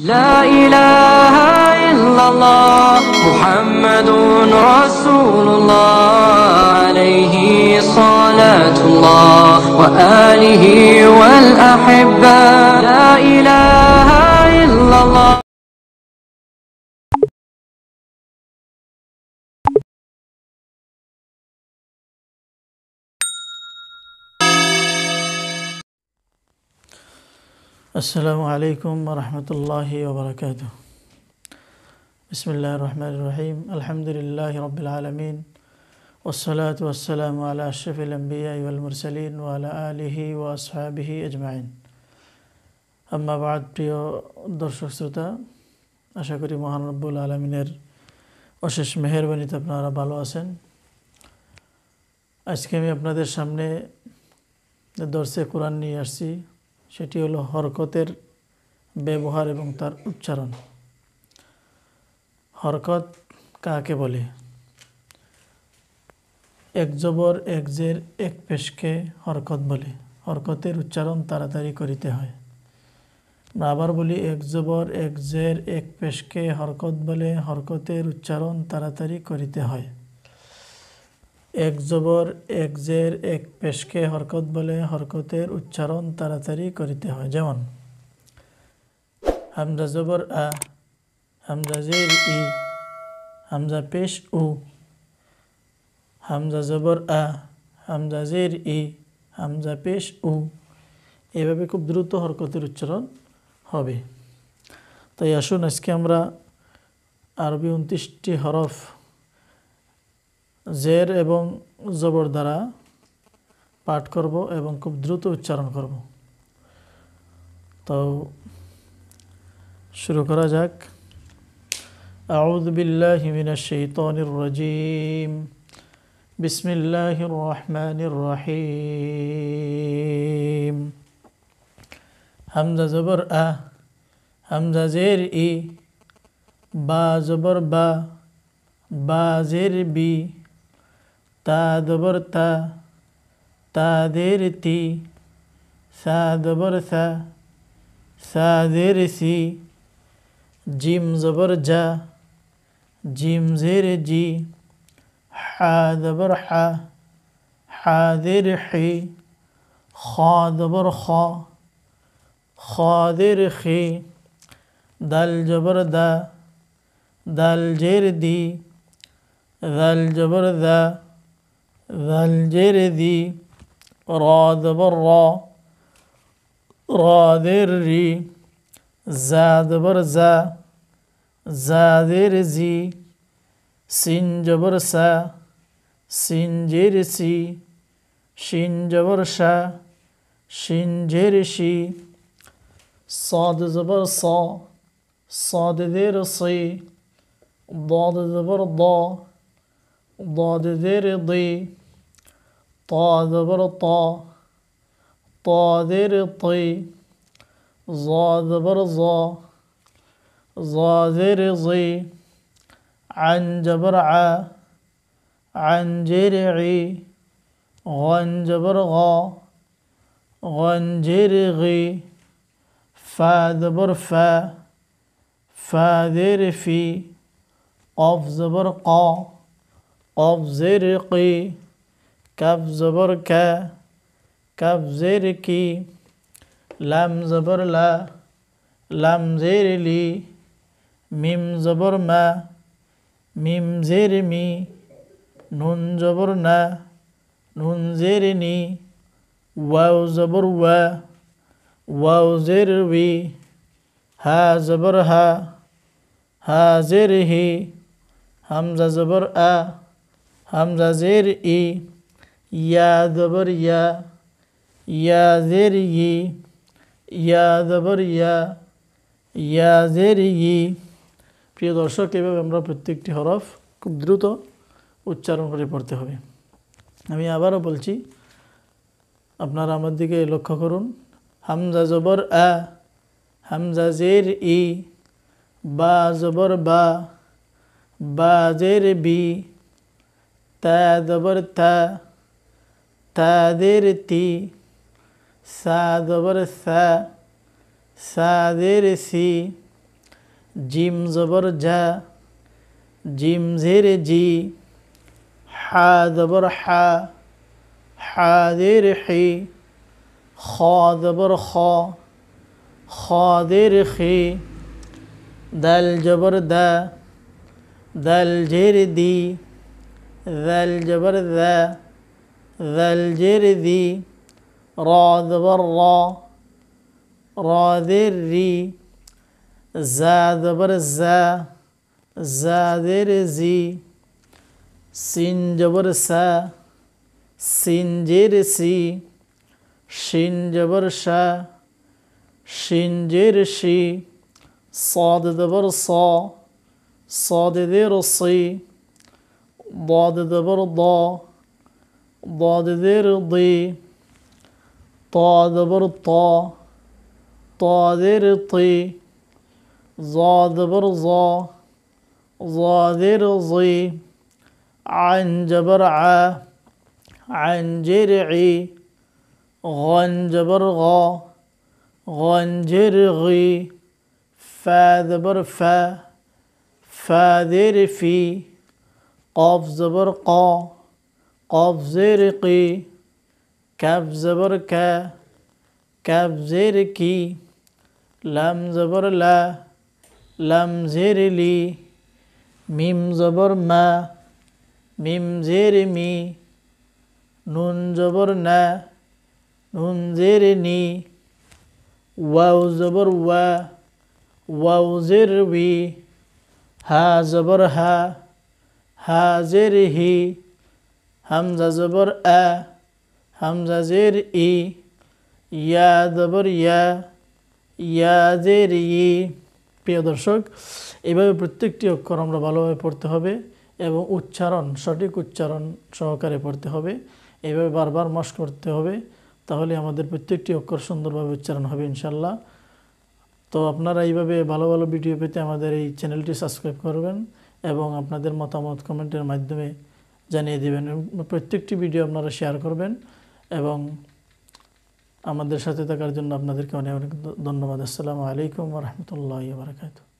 لا إله إلا الله محمد رسول الله عليه صلاة الله وآله والأحبة لا إله إلا الله. السلام عليكم ورحمة الله وبركاته. بسم الله الرحمن الرحيم. الحمد لله رب العالمين والصلاة والسلام على أشرف الأنبياء والمرسلين وعلى آله وأصحابه أجمعين. أما بعد প্রিয় দর্শক শ্রোতা, আশা করি মহান রব্বুল আলামিনের অশেষ মেহেরবানিতে আপনারা ভালো আছেন। আজকে আমি আপনাদের সামনে দর্সে কোরআন নিয়ে আসছি, সেটি হলো হরকতের ব্যবহার এবং তার উচ্চারণ। হরকত কাকে বলে? এক জবর এক জের এক পেশকে হরকত বলে। হরকতের উচ্চারণ তাড়াতাড়ি করিতে হয়। আমরা আবার বলি, এক জবর এক জের এক পেশকে হরকত বলে, হরকতের উচ্চারণ তাড়াতাড়ি করিতে হয়। এক জবর এক জের এক পেশকে হরকত বলে, হরকতের উচ্চারণ তাড়াতাড়ি করিতে হয়। যেমন হামজা জবর আ, হামজা জের ই, হামজা পেশ উ, হামজা জবর আ, হামজা জের ই, হামজা পেশ উ। এভাবে খুব দ্রুত হরকতের উচ্চারণ হবে। তাই আসুন আজকে আমরা আরবি 29টি হরফ জের এবং জবর দ্বারা পাঠ করব এবং খুব দ্রুত উচ্চারণ করব। তো শুরু করা যাক। আউযু বিল্লাহি মিনাশ শাইতানির রাজীম। বিসমিল্লাহির রহমানির রহিম। হামজা জবর আ, হামজা জের ই, বা জবর বা, বা জের বি, তা জবর তা, তা জের তি, সা জবর সা, সা জের সি, জিম জবর জা, জিম জের জি, হা জবর হা, হা জের হি, খ জবর খ, খ জের খি, দাল জবর দা, দাল জের দি, দাল জবর দা, দাল জের দি, রা জবর রা, রা জের রি, জা জবর জা, জা জের জি, সিন জবর সা, সিন জের সি, শিন জবর শা, শিন জের শি, صاد زبر صا، صاد زير صي، ضاد زبر ضا، ضاد زير ضي، طا زبر طا، طا زير طي، ظا زبر ظا، ظا زير ظي، عن جبر ع، عن جير عي، غن جبر غا، غن جير غي، فا زبر فا، فا زير في، قاف زبر قا، قاف زير قي، كاف زبر كا، كاف زير كي، لام زبر لا، لام زير لي، ميم زبر ما، ميم زير مي، نون زبر نا، نون زير ني، واو زبر وا، واو زير وي، ها زبر ها، ها زير هي، همزة زبر آ، همزة زير إي، يا زبر يا، يا زير يي، يا زبر يا، يا زير يي। প্রিয় দর্শক, এভাবে আমরা প্রত্যেকটি হরফ খুব দ্রুত উচ্চারণ করে পড়তে হবে। আমি আবারও বলছি, আপনারা আমার দিকে লক্ষ্য করুন। হামজা জবর আ, হামজা জের ই, বা জবর বা, বা জের বি, তা জবর তা, তা জের তি, সা জবর সা, সা জের সি, জিম জবর জা, জিম জের জি, হা জবর হা, হা জের হি, খ জবর খ, খ জের খি, দাল জবর দা, দাল জের দি, দাল জবর দা, দাল জের দি, র জবর র, র জের রি, জা জবর জা, জা জের জি, সিন জবর সা, সিন জের সি, শিন জবর শা, শিন জের শি, صاد জবর স, صاد জের সি, ضاد জবর দ, ضاد জের দি, ত জবর ত, ত জের তি, জ জবর জ, জ জের জি, আইন জবর আ, আইন জের ই, غن জবর غ, غن জের غি, ফা জবর ফা, ফা জের ফি, قاف জবর ক, قاف জের কি, কাফ জবর কা, কাফ জের কি, লাম জবর লা, লাম জের লি, মিম জবর মা, মিম জের মি, নুন জবর না, নুন জের নি, ওয়াও জবর ওয়া, ওয়াও জের উই, হা জবর হা, হা জের হি, হামজা জবর আ, হামজা জের ই, ইয়া জবর ইয়া, ইয়া জের ই। প্রিয় দর্শক, এইভাবে প্রত্যেকটি অক্ষর আমরা ভালোভাবে পড়তে হবে এবং উচ্চারণ, সঠিক উচ্চারণ সহকারে পড়তে হবে। এইভাবে বারবার মশক করতে হবে, তাহলে আমাদের প্রত্যেকটি অক্ষর সুন্দরভাবে উচ্চারণ হবে ইনশাল্লাহ। তো আপনারা এইভাবে ভালো ভালো ভিডিও পেতে আমাদের এই চ্যানেলটি সাবস্ক্রাইব করবেন এবং আপনাদের মতামত কমেন্টের মাধ্যমে জানিয়ে দেবেন। প্রত্যেকটি ভিডিও আপনারা শেয়ার করবেন এবং আমাদের সাথে থাকার জন্য আপনাদেরকে অনেক অনেক ধন্যবাদ। আসসালামু আলাইকুম ওয়া রাহমাতুল্লাহি ওয়া বারাকাতুহু।